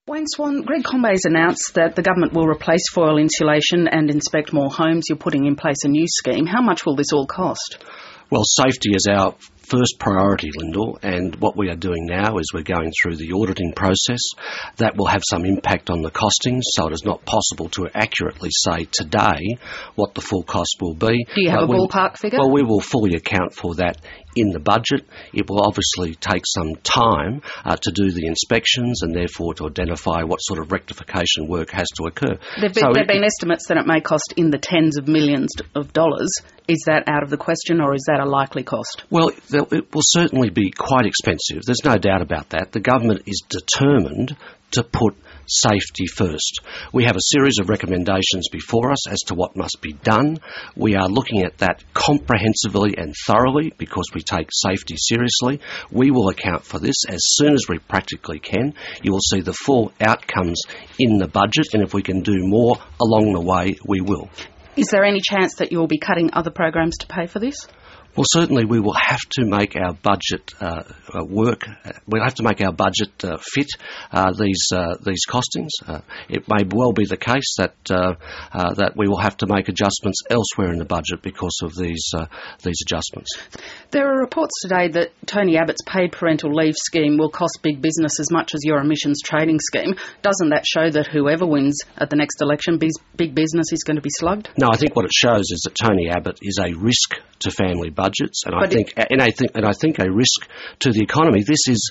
Wayne Swan, Greg Conway's announced that the government will replace foil insulation and inspect more homes. You're putting in place a new scheme. How much will this all cost? Well, safety is our first priority, Lyndall, and what we are doing now is we're going through the auditing process. That will have some impact on the costings, so it is not possible to accurately say today what the full cost will be. Do you have a ballpark figure? Well, we will fully account for that in the budget. It will obviously take some time to do the inspections and therefore to identify what sort of rectification work has to occur. There have been estimates that it may cost in the tens of millions of dollars. Is that out of the question, or is that a likely cost? Well, it will certainly be quite expensive. There's no doubt about that. The government is determined to put safety first. We have a series of recommendations before us as to what must be done. We are looking at that comprehensively and thoroughly because we take safety seriously. We will account for this as soon as we practically can. You will see the full outcomes in the budget, and if we can do more along the way, we will. Is there any chance that you'll be cutting other programs to pay for this? Well, certainly we will have to make our budget work. We'll have to make our budget fit these costings. It may well be the case that that we will have to make adjustments elsewhere in the budget because of these adjustments. There are reports today that Tony Abbott's paid parental leave scheme will cost big business as much as your emissions trading scheme. Doesn't that show that whoever wins at the next election, big business is going to be slugged? No, I think what it shows is that Tony Abbott is a risk to family budgets, and I think a risk to the economy. This is,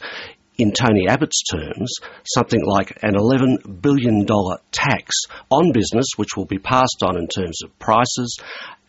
in Tony Abbott's terms, something like an $11 billion tax on business, which will be passed on in terms of prices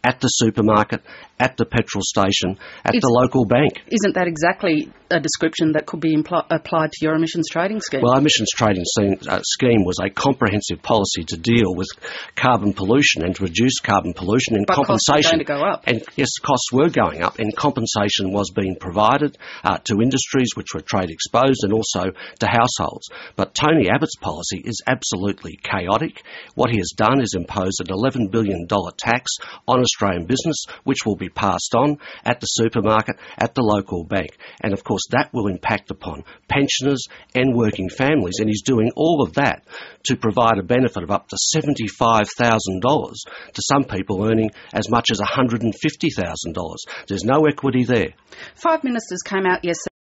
at the supermarket, at the petrol station, at the local bank. Isn't that exactly a description that could be applied to your emissions trading scheme? Well, our emissions trading scheme was a comprehensive policy to deal with carbon pollution and to reduce carbon pollution, and but compensation. Costs were going to go up. And yes, costs were going up, and compensation was being provided to industries which were trade exposed and also to households. But Tony Abbott's policy is absolutely chaotic. What he has done is impose an $11 billion tax on Australian business, which will be passed on at the supermarket, at the local bank. And of course that will impact upon pensioners and working families, and he's doing all of that to provide a benefit of up to $75,000 to some people earning as much as $150,000. There's no equity there. 5 ministers came out yesterday